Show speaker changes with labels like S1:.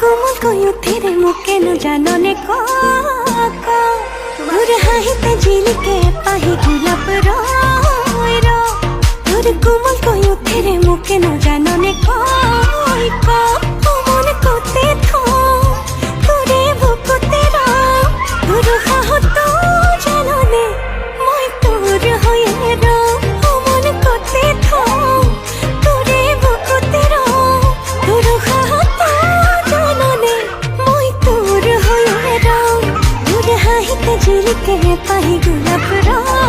S1: কোমল কয়ুথিরে মুকে ন জাননে তোর হাহিতে ঝিলিকে পাহি গোলাপ তোর কোমল কয়ুথিরে মুকে ন জাননে মন কোতে তোরে বুকুতে তোর হাহত জাননে মই তোর হয়ে মন কোতে তোরে বুকুতে তোর হাহত জাননে মই তোর হয়ে তোর হাহিতে ঝিলিকে পাহি গোলাপ